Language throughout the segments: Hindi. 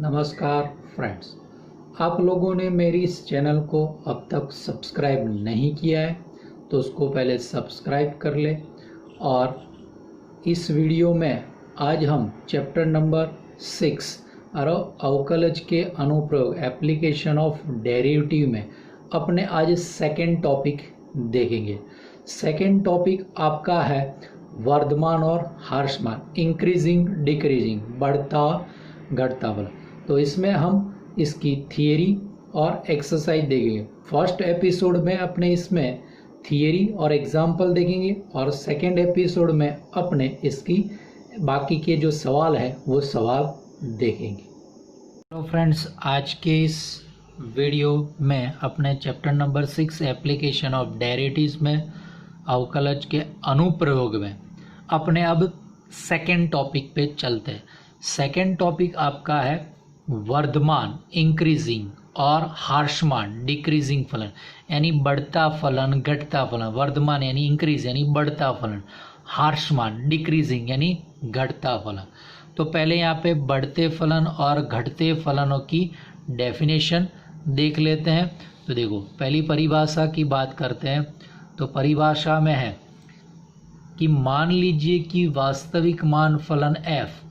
नमस्कार फ्रेंड्स, आप लोगों ने मेरी इस चैनल को अब तक सब्सक्राइब नहीं किया है तो उसको पहले सब्सक्राइब कर ले। और इस वीडियो में आज हम चैप्टर नंबर 6 अवकलज के अनुप्रयोग एप्लीकेशन ऑफ डेरिवेटिव में अपने आज सेकंड टॉपिक देखेंगे। सेकंड टॉपिक आपका है वर्धमान और ह्रासमान, इंक्रीजिंग डिक्रीजिंग, बढ़ता घटता वाला। तो इसमें हम इसकी थियरी और एक्सरसाइज देखेंगे। फर्स्ट एपिसोड में अपने इसमें थियरी और एग्जाम्पल देखेंगे और सेकंड एपिसोड में अपने इसकी बाकी के जो सवाल है वो सवाल देखेंगे। तो फ्रेंड्स, आज के इस वीडियो में अपने chapter number 6 application of derivatives में अवकलज के अनुप्रयोग में अपने अब सेकंड टॉपिक पे चलते हैं। सेकंड टॉपिक आपका है वर्धमान इंक्रीजिंग और ह्रासमान डिक्रीजिंग फलन, यानी बढ़ता फलन घटता फलन। वर्धमान यानी इंक्रीज यानी बढ़ता फलन, ह्रासमान डिक्रीजिंग यानी घटता फलन। तो पहले यहाँ पे बढ़ते फलन और घटते फलनों की डेफिनेशन देख लेते हैं। तो देखो, पहली परिभाषा की बात करते हैं। तो परिभाषा में है कि मान लीजिए कि वास्तविक मान फलन f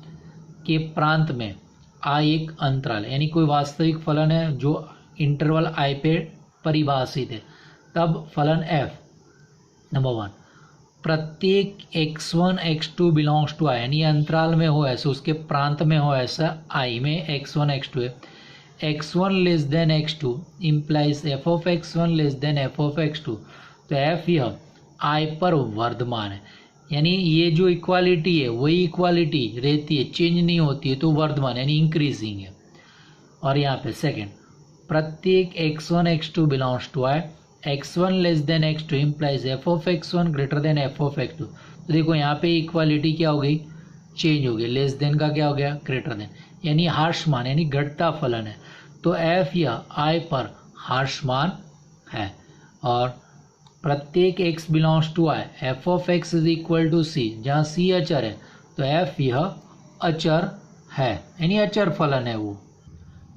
के प्रांत में आई एक अंतराल, यानी कोई वास्तविक फलन है जो इंटरवल आई पे परिभाषित है। तब फलन f नंबर 1 प्रत्येक x1 x2 बिलोंग्स टू आई, यानी अंतराल में हो ऐसा, उसके प्रांत में हो ऐसा आई में x1 x2 है। x1 less than x2 implies f of x1 less then f of x2। तो f यह आई पर वर्धमान है, यानी ये जो इक्वालिटी है वही इक्वालिटी रहती है, चेंज नहीं होती है, तो वर्धमान यानी इंक्रीजिंग है। और यहाँ पे सेकंड प्रत्येक x1 x2 belongs to I, x1 less than x2 implies f of x1 greater than f of x2। तो देखो यहाँ पे इक्वालिटी क्या हो गई, चेंज हो गई। लेस देन का क्या हो गया, ग्रेटर देन, यानी ह्रासमान यानी घटता फलन है। तो f यह i पर ह्रासमान है। और प्रत्येक x belongs to I, f of x is equal to c, जहाँ c अचर है तो f यह अचर है, यानी अचर फलन है वो।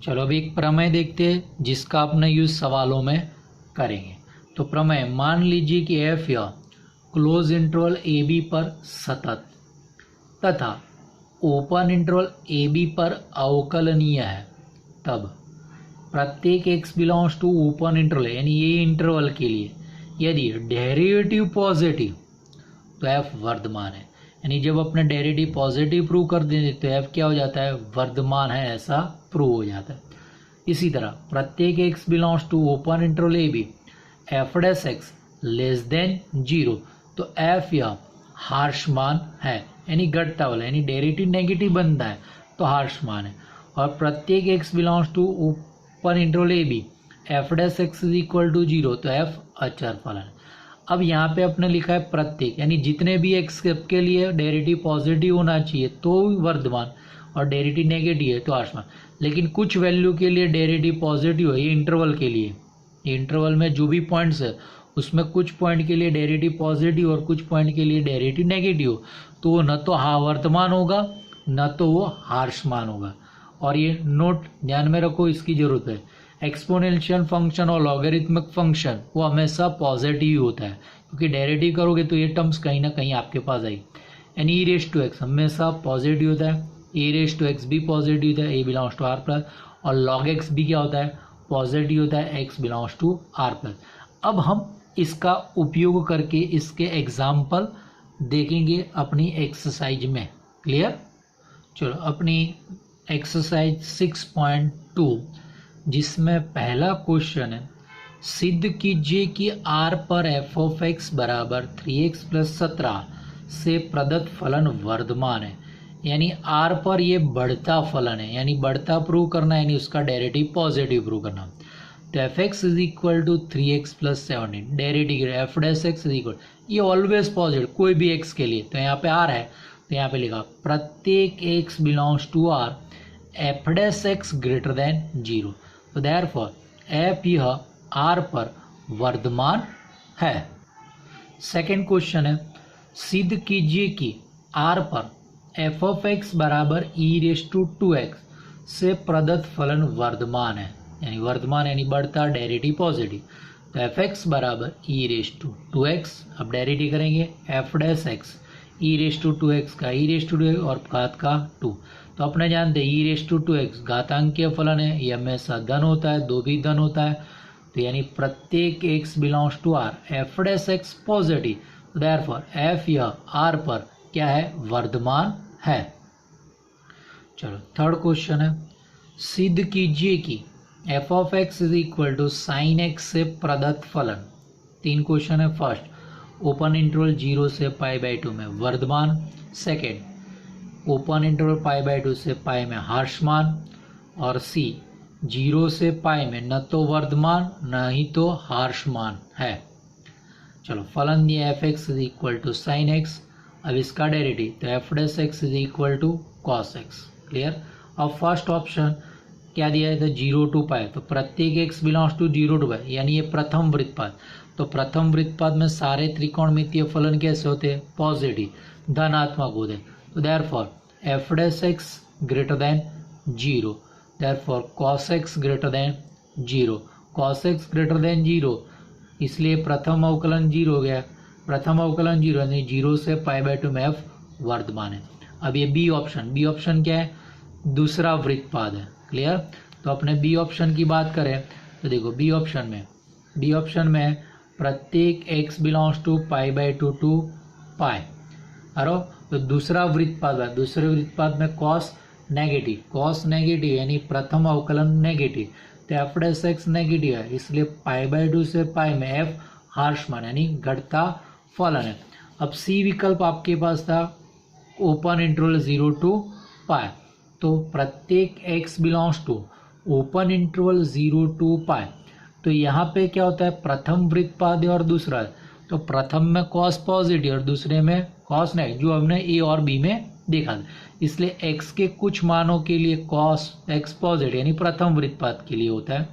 चलो अभी एक प्रमेय देखते हैं जिसका अपने यूज सवालों में करेंगे। तो प्रमेय, मान लीजिए कि f यह क्लोज इंटरवल ए बी पर सतत तथा ओपन इंटरवल ए बी पर अवकलनीय है, तब प्रत्येक x belongs to open interval, यानी ये इंटरवल के लिए यदि डेरिवेटिव पॉजिटिव तो f वर्धमान है। यानी जब अपने डेरिवेटिव पॉजिटिव प्रूव कर देंगे तो f क्या हो जाता है, वर्धमान है, ऐसा प्रूव हो जाता है। इसी तरह प्रत्येक x belongs to open interval a b f dash x less than 0, तो f यह ह्रासमान है, यानी घटता वाला, यानी डेरिवेटिव नेगेटिव बनता है तो ह्रासमान है। और प्रत्येक x belongs to open interval a b f dash x is equal to 0, तो f अचर फलन। अब यहाँ पे अपने लिखा है प्रत्येक, यानी जितने भी x के लिए डेरिवेटिव पॉजिटिव होना चाहिए तो वर्धमान और डेरिवेटिव नेगेटिव है तो ह्रासमान। लेकिन कुछ वैल्यू के लिए डेरिवेटिव पॉजिटिव है, ये इंटरवल के लिए, ये इंटरवल में जो भी पॉइंट्स है उसमें कुछ पॉइंट के लिए डेरिवेटिव पॉजिटिव और कुछ पॉइंट के लिए डेरिवेटिव नेगेटिव हो, तो वो न तो वर्धमान होगा न तो वो ह्रासमान होगा। और ये नोट ध्यान में रखो, इसकी जरूरत है। एक्सपोनेंशियल फंक्शन और लॉगरिथमिक फंक्शन वो हमेशा पॉजिटिव होता है, क्योंकि डेरिवेटिव करोगे तो ये टर्म्स कहीं ना कहीं आपके पास आई, यानी e रेस टू एक्स हमेशा पॉजिटिव होता है, e रेस टू एक्स भी पॉजिटिव होता है, a belongs to R plus, और लॉग एक्स भी क्या होता है, पॉजिटिव होता है, x belongs to R plus. अब हम इसका उपयोग करके इसके एग्जाम्पल देखेंगे अपनी एक्सरसाइज में। क्लियर? चलो अपनी एक्सरसाइज 6.2 जिसमें पहला क्वेश्चन है, सिद्ध कीजिए कि r पर f ऑफ x बराबर 3x प्लस 17 से प्रदत्त फलन वर्धमान है। यानी r पर ये बढ़ता फलन है, यानी बढ़ता प्रूव करना, यानी उसका डेरिवेटिव पॉजिटिव प्रूव करना। तो f x is equal to 3x plus 17, derivative f dash x is equal, ये ऑलवेज पॉजिटिव कोई भी x के लिए। तो यहाँ पे r है तो यहाँ पे लिखा प्रत्येक x belongs to r f dash x greater than 0। तो देयरफॉर f यह r पर वर्धमान है। सेकंड क्वेश्चन है, सिद्ध कीजिए कि r पर f ऑफ x बराबर e रेस टू 2x से प्रदत्त फलन वर्धमान है, यानी वर्धमान यानी बढ़ता, डेरिवेटिव पॉजिटिव। तो एफ एक्स बराबर ई रेस टू 2x, अब डेरिवेटिव करेंगे f dash x e raise to 2x का ई रेस टू 2 और घात का 2। तो अपने जानते हैं ई रेस टू 2x घातांकीय फलन है, ये हमेशा धन होता है, 2 भी धन होता है। तो यानी प्रत्येक x belongs to r, f dash x positive, therefore f यह r पर क्या है, वर्धमान है। चलो थर्ड क्वेश्चन है, सिद्ध कीजिए कि f of x is equal to sine x से प्रदत्त फलन। 3 क्वेश्चन है। फर्स्ट, ओपन इंटरवल 0 से π/2 में वर्धमान। सेकेंड, ओपन इंटरवल π/2 से π में ह्रासमान। और सी, 0 से π में न तो वर्धमान न ही तो ह्रासमान है। चलो फलन दिया f x is equal to sine x, अब इसका डेरिवेटिव तो f dash x is equal to cos x. Clear. अब फर्स्ट ऑप्शन क्या दिया है, तो 0 to π, तो प्रत्येक x बिलोंग्स टू 0 to π, यानी ये प्रथम वृत्तपाद। तो प्रथम वृत्तपाद में सारे त्रिकोणमितीय फलन कैसे होते हैं, पॉजिटिव, धनात्मक होते हैं। तो therefore F dash x greater than 0, therefore cos x greater than 0, cos x greater than 0, इसलिए प्रथम अवकलन 0 हो गया। प्रथम अवकलन 0 यानी 0 से π/2 में एफ वर्धमान है। अब ये बी ऑप्शन क्या है, दूसरा वृत्तपाद है। क्लियर। तो अपने बी ऑप्शन की बात करें तो देखो बी ऑप्शन में प्रत्येक x बिलोंग्स टू π/2 टू π, अरो तो दूसरा वृत्तपाद है, दूसरे वृत्तपाद में कॉस नेगेटिव यानी प्रथम अवकलन नेगेटिव, तो एफ डैश एक्स नेगेटिव है, इसलिए π/2 से π में एफ ह्रासमान यानी घटता फलन है। अब सी विकल्प आपके पास था ओपन इंटरवल 0 to π, तो प्रत्येक x belongs to open interval 0 to π, तो यहाँ पे क्या होता है, प्रथम वृत्तपाद और दूसरा, तो प्रथम में कॉस पॉजिटिव और दूसरे में कॉस नेगेटिव, जो हमने ए और बी में देखा था। इसलिए x के कुछ मानों के लिए कॉस एक्स पॉजिटिव यानी प्रथम वृत्तपाद के लिए होता है,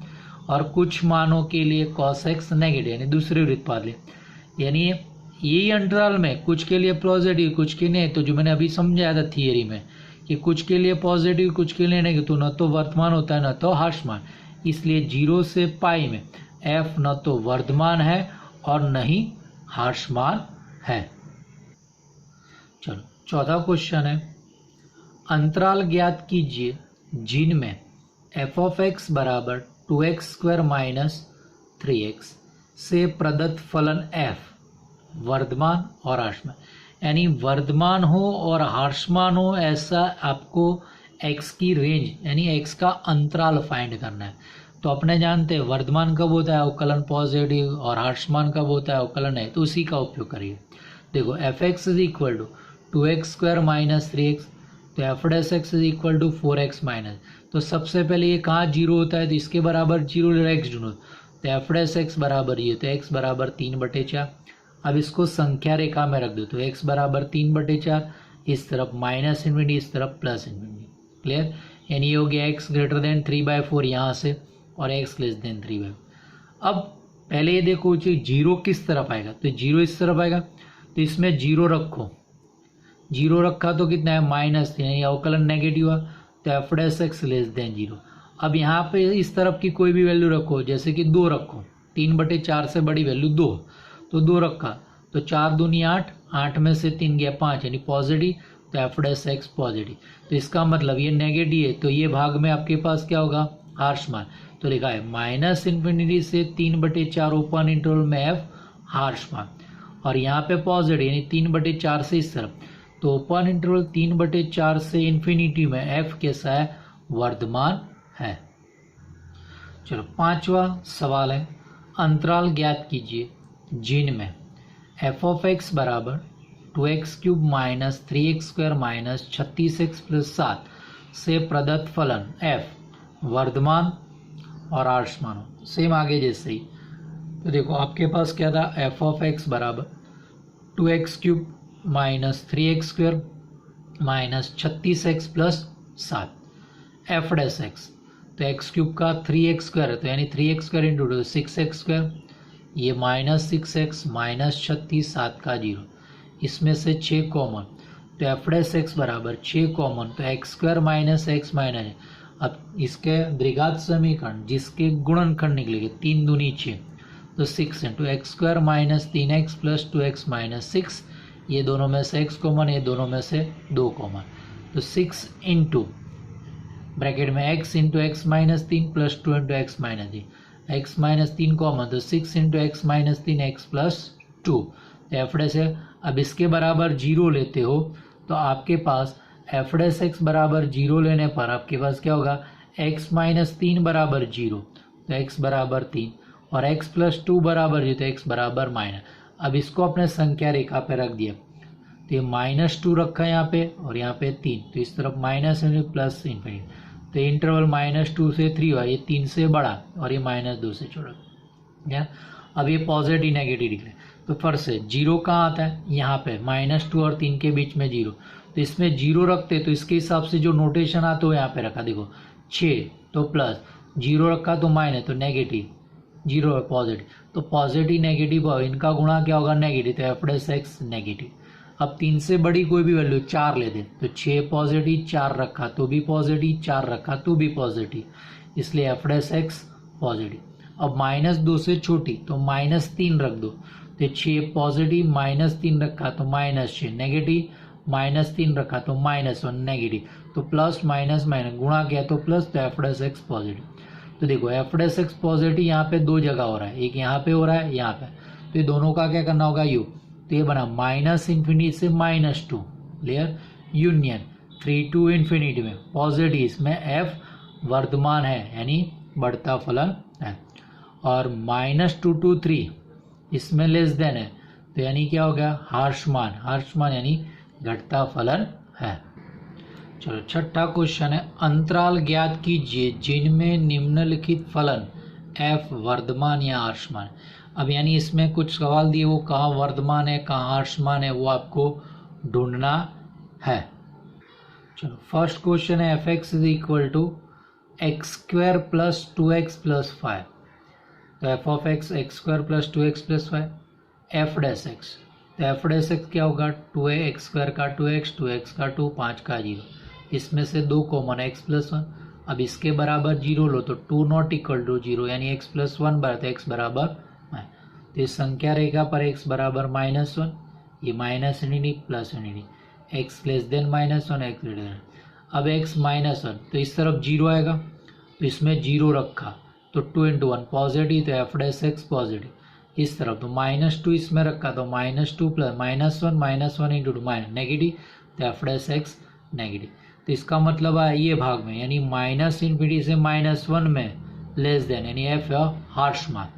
और कुछ मानों के लिए कॉस एक्स नेगेटिव यानी दूसरे वृत्तपाद लिए, यानी यही अंतराल में कुछ के लिए पॉजिटिव कुछ के नहीं। तो जो मैंने अभी समझाया था थियरी में कि कुछ के लिए पॉजिटिव कुछ के लिए नेगेटिव, तो न तो वर्धमान होता है न तो ह्रासमान, इसलिए 0 से π में f न तो वर्धमान है और न ही ह्रासमान है। चलो चौथा क्वेश्चन है, अंतराल ज्ञात कीजिए जिनमें एफ ऑफ एक्स बराबर 2x² माइनस 3x से प्रदत्त फलन f वर्धमान और ह्रासमान, यानी वर्धमान हो और ह्रासमान हो, ऐसा आपको x की रेंज यानी x का अंतराल फाइंड करना है। तो अपने जानते हैं वर्धमान कब होता है, अवकलन पॉजिटिव, और ह्रासमान कब होता है, अवकलन है, तो उसी का उपयोग करिए। देखो f x is equal to 2x² minus 3x, तो f dash x is equal to 4x minus, तो सबसे पहले ये कहाँ 0 होता है, तो इसके बराबर 0 x ढूंढो, तो एफ डैश एक्स बराबर ये, तो x बराबर 3/4। अब इसको संख्या रेखा में रख दो, तो x बराबर 3/4, इस तरफ माइनस इन्फिनिटी, इस तरफ प्लस इन्फिनिटी। क्लियर। यानी ये हो गया x ग्रेटर देन 3/4 यहाँ से, और x लेस देन 3/4। अब पहले ये देखो जी 0 किस तरफ आएगा, तो 0 इस तरफ आएगा, तो इसमें 0 रखो, 0 रखा तो कितना है माइनस, यानी अवकलन नेगेटिव है, तो f dash x less than 0। अब यहाँ पे इस तरफ की कोई भी वैल्यू रखो, जैसे कि 2 रखो, 3/4 से बड़ी वैल्यू 2, तो 2 रखा, तो 4 दूनी 8, 8 में से 3 गया 5 यानी पॉजिटिव, तो एफ डैश एक्स पॉजिटिव। तो इसका मतलब ये नेगेटिव है, तो ये भाग में आपके पास क्या होगा, ह्रासमान। तो लिखा है माइनस इन्फिनिटी से 3/4 ओपन इंटरवल में एफ ह्रासमान, और यहाँ पे पॉजिटिव यानी 3/4 से इस तरफ, तो ओपन इंटरवल 3/4 से इन्फिनिटी में एफ कैसा है, वर्धमान है। चलो पांचवा सवाल है, अंतराल ज्ञात कीजिए जिनमें एफ ऑफ एक्स बराबर 2x³ minus 3x² minus 36x plus 7 से प्रदत्त फलन f वर्धमान और ह्रासमान हो। सेम आगे जैसे ही, तो देखो आपके पास क्या था, एफ ऑफ एक्स बराबर 2x³ minus 3x² minus 36x plus 7, F dash x, तो x³ का 3x² है, तो यानी 3x² इंटू 6x², ये माइनस 6x माइनस 36, 7 का 0, इसमें से 6 कॉमन, तो एफ डैश एक्स बराबर 6 कॉमन, तो x² माइनस एक्स माइनस, अब इसके द्विघात समीकरण जिसके गुणनखंड निकलेंगे 3 दूनी 6, तो 6 into x square minus 3x plus 2x minus 6, ये दोनों में से x कॉमन, ये दोनों में से 2 कॉमन, तो 6 इंटू ब्रैकेट में x into x minus 3 plus 2 into x minus 3, x minus 3 common, तो 6 into x minus 3 x plus 2, F dash है। अब इसके बराबर 0 लेते हो तो आपके पास एफ डैश एक्स बराबर 0 लेने पर आपके पास क्या होगा, x माइनस 3 बराबर 0, तो x बराबर 3 और x प्लस 2 बराबर 0, तो x बराबर माइनस। अब इसको अपने संख्या रेखा पे रख दिया, तो ये -2 रखा है यहाँ पे और यहाँ पे 3, तो इस तरफ माइनस प्लस इन्फिनिटी, तो इंटरवल -2 से 3 हुआ, ये 3 से बड़ा और ये -2 से छोटा, क्या। अब ये पॉजिटिव नेगेटिव निकले, तो फिर से 0 कहाँ आता है, यहाँ पे -2 और 3 के बीच में 0, तो इसमें 0 रखते तो इसके हिसाब से जो नोटेशन आता है वो यहाँ पे रखा, देखो 6 तो प्लस, 0 रखा तो माइनस, तो नेगेटिव, 0 है पॉजिटिव, तो पॉजिटिव नेगेटिव इनका गुणा क्या होगा, नेगेटिव, तो एफ डैश एक्स नेगेटिव। अब 3 से बड़ी कोई भी वैल्यू 4 ले दे, तो 6 पॉजिटिव, 4 रखा तो भी पॉजिटिव, 4 रखा तो भी पॉजिटिव, इसलिए एफ डैश एक्स पॉजिटिव। अब -2 से छोटी तो -3 रख दो, तो 6 पॉजिटिव, -3 रखा तो -6 नेगेटिव, -3 रखा तो -1 नेगेटिव, तो प्लस माइनस माइनस गुणा किया तो प्लस, तो एफ डैश एक्स पॉजिटिव। तो देखो एफ डैश एक्स पॉजिटिव यहाँ पे 2 जगह हो रहा है, एक यहाँ पे हो रहा है, यहाँ पे, तो ये दोनों का क्या करना होगा, योग, तो ये बना -∞ से -2, क्लियर, यूनियन 3 टू इन्फिनिटी में पॉजिटिव, इसमें एफ वर्धमान है यानी बढ़ता फलन है, और -2 to 3 इसमें लेस देन है, तो यानी क्या हो गया, हार्षमान, हार्षमान यानी घटता फलन है। चलो छठा क्वेश्चन है, अंतराल ज्ञात कीजिए जिनमें निम्नलिखित फलन f वर्धमान या हार्षमान। अब यानी इसमें कुछ सवाल दिए, वो कहाँ वर्धमान है कहाँ हार्षमान है वो आपको ढूंढना है। चलो फर्स्ट क्वेश्चन है, f x is equal to x square plus 2x plus 5, तो f of x x square plus 2x plus 5, f dash x, तो एफ डैश एक्स क्या होगा, 2x स्क्वायर का 2x, 2x का 2, 5 का 0, इसमें से 2 कॉमन x प्लस 1, अब इसके बराबर 0 लो तो 2 नॉट इक्वल टू 0 यानी x प्लस 1 बराबर x बराबर, तो इस संख्या रेखा पर x बराबर -1, ये minus infinity plus infinity, x less then -1 x greater than, अब x -1 तो इस तरफ 0 आएगा, तो इसमें 0 रखा तो 2 इंटू 1 पॉजिटिव, तो एफ डैश एक्स पॉजिटिव, इस तरफ तो -2 इसमें रखा तो -2 प्लस -1 इंटू 2 माइनस नेगेटिव, तो एफ डैश एक्स नेगेटिव, तो इसका मतलब है ये भाग में यानी -∞ से -1 में लेस देन यानी एफ हार्षमान,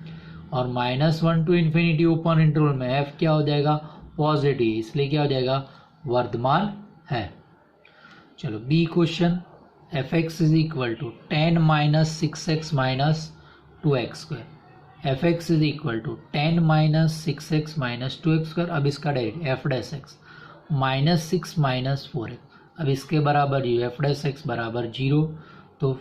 और -1 टू इन्फिनिटी ओपन इंटरवल में एफ क्या हो जाएगा, पॉजिटिव, इसलिए क्या हो जाएगा, वर्धमान है। चलो b question, f x is equal to 10 minus 6x minus 2x square, f x is equal to 10 minus 6x minus 2x square, अब इसका direct f dash x -6 minus 4x, अब इसके बराबर 0, एफ डैश एक्स बराबर 0, तो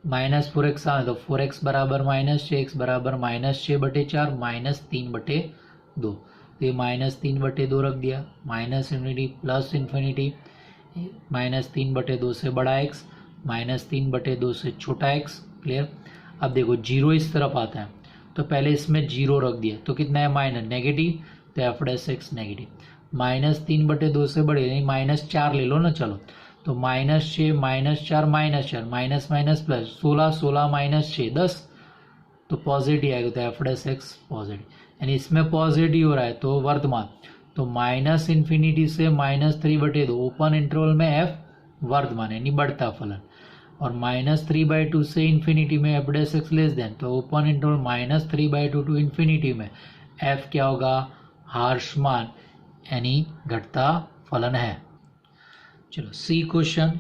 -4x आ, तो 4x बराबर -6x बराबर -6/4 -3/2, तो ये -3/2 रख दिया, माइनस इन्फिनिटी प्लस इन्फिनिटी, -3/2 से बड़ा x, -3/2 से छोटा x, क्लियर। अब देखो 0 इस तरफ आता है तो पहले इसमें 0 रख दिया, तो कितना है माइनस नेगेटिव, तो एफ डैश एक्स नेगेटिव, -3/2 से बड़े यानी -4 ले लो ना, चलो तो -6 -4 -4 माइनस माइनस प्लस 16 16 -6 10, तो पॉजिटिव आएगा, तो एफ डैश एक्स पॉजिटिव, यानी इसमें पॉजिटिव हो रहा है तो वर्धमान, तो -∞ से -3/2 ओपन इंटरवल में एफ वर्धमान यानी बढ़ता फलन, और -3/2 से इन्फिनिटी में f dash x less than, तो ओपन इंटरवल -3/2 टू इन्फिनिटी में एफ क्या होगा, हार्षमान यानी घटता फलन है। चलो c question,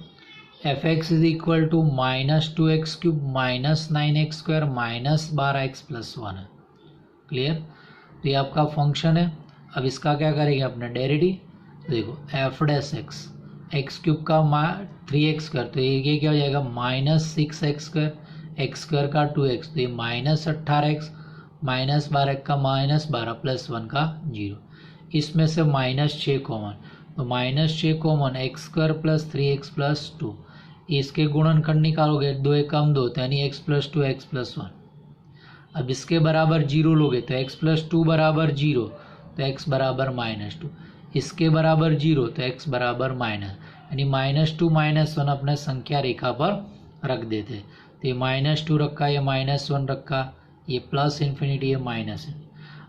f x is equal to -2x cube -9x square -12x plus 1 है, क्लियर। तो ये आपका फंक्शन है, अब इसका क्या करेंगे अपना डेरिवेटिव, देखो F dash x x cube का 3x स्क्वायर, तो ये क्या हो जाएगा -6x स्क्वायर, एक्स स्क्वायर का 2x, तो ये -18x -12x का -12 प्लस 1 का 0, इसमें से -6 कॉमन, तो -6 common, x square plus 3x plus 2, इसके गुणनखंड निकालोगे 2 एक कम 2 तो यानी x + 2 x + 1। अब इसके बराबर 0 लोगे तो x + 2 बराबर 0 तो x बराबर -2। इसके बराबर 0 तो x बराबर माइनस, यानी -2 -1 अपने संख्या रेखा पर रख देते। तो ये -2 रखा, ये -1 रखा, ये प्लस इन्फिनिटी, ये माइनस।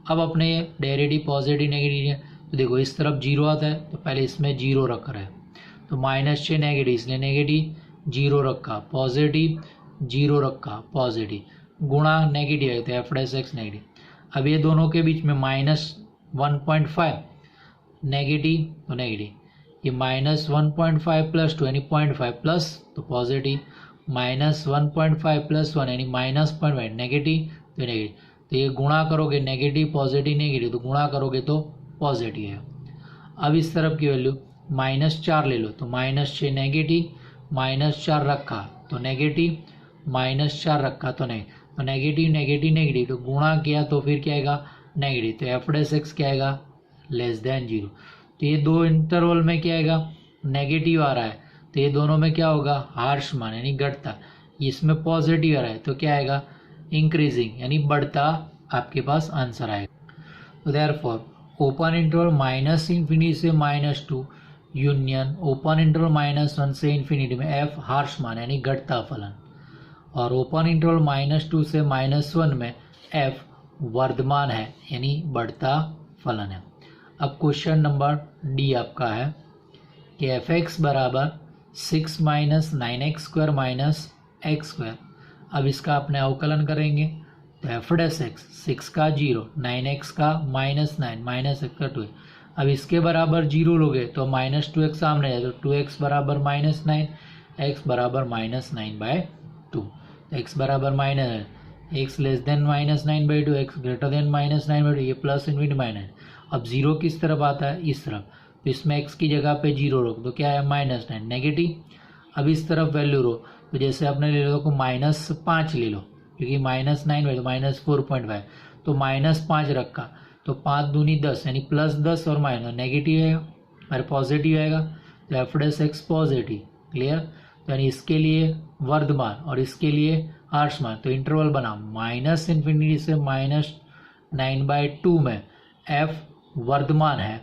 अब अपने डेरिवेटिव पॉजिटिव नेगेटिव है तो देखो इस तरफ 0 आता है तो पहले इसमें 0 रख रहा है, तो -6 नेगेटिव इसलिए नेगेटिव 0 रखा, पॉजिटिव 0 रखा, पॉजिटिव गुणा नेगेटिव है तो f' नेगेटिव। अब ये दोनों के बीच में -1.5 नेगेटिव तो नेगेटिव, ये -1.5 + 2 यानी 0.5 प्लस तो पॉजिटिव, -1.5 + 1 यानी -0.5 नेगेटिव तो नेगेटिव। तो ये गुणा करोगे नेगेटिव पॉजिटिव नेगेटिव तो गुणा करोगे तो पॉजिटिव है। अब इस तरफ की वैल्यू -4 ले लो तो -6 नेगेटिव, -4 रखा तो नेगेटिव, -4 रखा तो नहीं, तो नेगेटिव नेगेटिव नेगेटिव तो गुणा किया तो फिर क्या आएगा नेगेटिव, तो f' क्या आएगा <0। तो ये दो इंटरवल में क्या आएगा नेगेटिव आ रहा है तो ये दोनों में क्या होगा हार्श मान यानी घटता, इसमें पॉजिटिव आ रहा है तो क्या आएगा इंक्रीजिंग यानी बढ़ता आपके पास आंसर आएगा। तो देयरफॉर ओपन इंटरवल -∞ से -2 यूनियन ओपन इंटरवल -1 से इन्फिनिटी में f हार्श मान यानी घटता फलन, और ओपन इंटरवल -2 से -1 में f वर्धमान है यानी बढ़ता फलन है। अब क्वेश्चन नंबर डी आपका है कि f(x) बराबर 6 - 9x² - x²। अब इसका अपने अवकलन करेंगे तो f'(x) 6 का 0, 9x का -9 -x का 2। अब इसके बराबर 0 लोगे तो -2x सामने जाए तो 2x बराबर -9, x बराबर -9/2। x बराबर x less then -9/2, x greater than -9/2, ये प्लस इनफिनिटी माइनस। अब 0 किस तरफ आता है इस तरफ, तो इसमें x की जगह पे 0 रख दो क्या है -9 नेगेटिव। अब इस तरफ वैल्यू रो तो जैसे आपने ले लो -5 ले लो क्योंकि -9 है तो -4.5 तो -5 रखा तो 5 दूनी 10 यानी +10 और माइनस नेगेटिव है और पॉजिटिव आएगा तो f'(x) पॉजिटिव। क्लियर, तो यानी इसके लिए वर्धमान और इसके लिए हार्शमान, तो इंटरवल बना -∞ से -9/2 में f वर्धमान है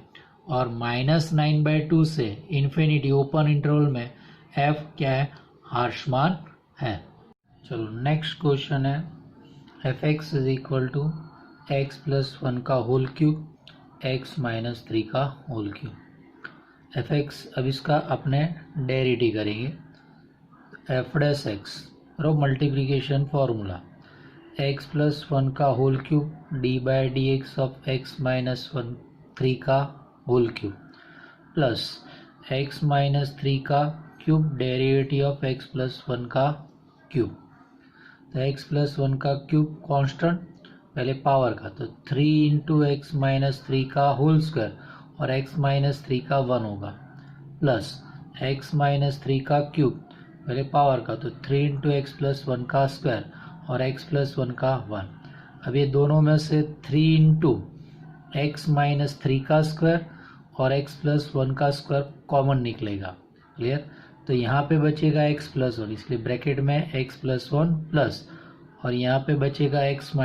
और -9/2 से इन्फिनिटी ओपन इंटरवल में f क्या है हार्शमान है। चलो नेक्स्ट क्वेश्चन है f(x) = x + 1 का होल क्यूब x - 3 का होल क्यूब। f(x) अब इसका अपने डेरिवेटिव करेंगे f'(x) रो मल्टीप्लिकेशन फॉर्मूला x + 1 का whole cube d/dx of x - 1 3 का होल क्यूब प्लस x - 3 का क्यूब डेरिवेटिव ऑफ x + 1 का क्यूब। तो x + 1 का क्यूब कांस्टेंट पहले पावर का तो 3 × x - 3 का होल स्क्वायर और x - 3 का 1 होगा प्लस x - 3 का क्यूब पहले पावर का तो 3 × x + 1 का स्क्वायर और x + 1 का 1। अब ये दोनों में से 3 × x - 3 का स्क्वायर और x + 1 का स्क्वायर कॉमन निकलेगा। क्लियर, तो यहाँ पे बचेगा x + 1 इसलिए ब्रैकेट में x + 1 प्लस और यहाँ पे बचेगा x -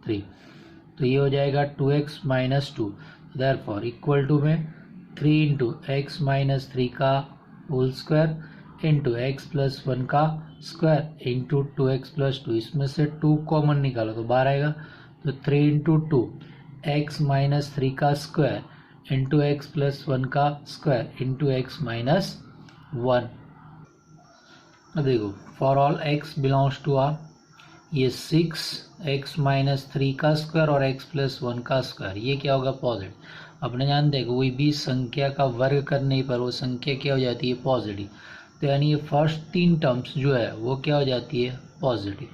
3 तो ये हो जाएगा 2x - 2 देयरफॉर इक्वल टू में 3 × x - 3 का होल स्क्वायर इंटू x + 1 का स्क्वायर इंटू 2x + 2, इसमें से 2 कॉमन निकालो तो 12 आएगा तो 3 × 2 x - 3 का स्क्वायर इंटू x + 1 का स्क्वायर इंटू x - 1। अब देखो for all x belongs to R, ये 6x - 3 का स्क्वायर और x + 1 का स्क्वायर ये क्या होगा पॉजिटिव। अपने जानते हैं कोई भी संख्या का वर्ग करने पर वो संख्या क्या हो जाती है पॉजिटिव, तो यानी ये फर्स्ट 3 टर्म्स जो है वो क्या हो जाती है पॉजिटिव।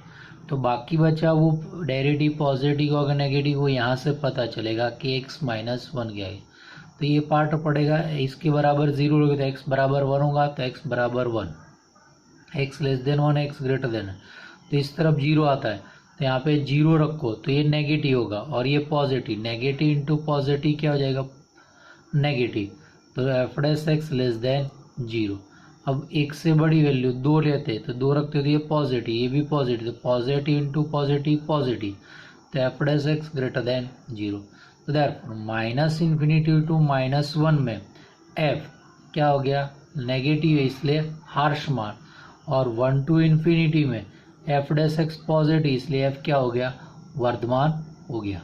तो बाकी बचा वो डेरिवेटिव पॉजिटिव होगा नेगेटिव वो यहाँ से पता चलेगा कि x - 1 क्या है। तो ये पार्ट पड़ेगा इसके बराबर 0 होगा तो x बराबर 1 होगा तो x बराबर 1, x less then 1 x greater than, तो इस तरफ 0 आता है तो यहाँ पे 0 रखो तो ये नेगेटिव होगा और ये पॉजिटिव, नेगेटिव इंटू पॉजिटिव क्या हो जाएगा नेगेटिव, तो f'(x) लेस देन 0। अब एक से बड़ी वैल्यू 2 लेते तो 2 रखते तो ये पॉजिटिव, ये भी पॉजिटिव, तो पॉजिटिव इंटू पॉजिटिव पॉजिटिव, तो f dash x greater than 0। तो देयरफॉर माइनस इन्फिनिटी टू -1 में एफ क्या हो गया, नेगेटिव है इसलिए हार्श मान, और 1 टू इन्फिनिटी में एफ डैश एक्स पॉजिटिव इसलिए एफ क्या हो गया, वर्धमान हो गया।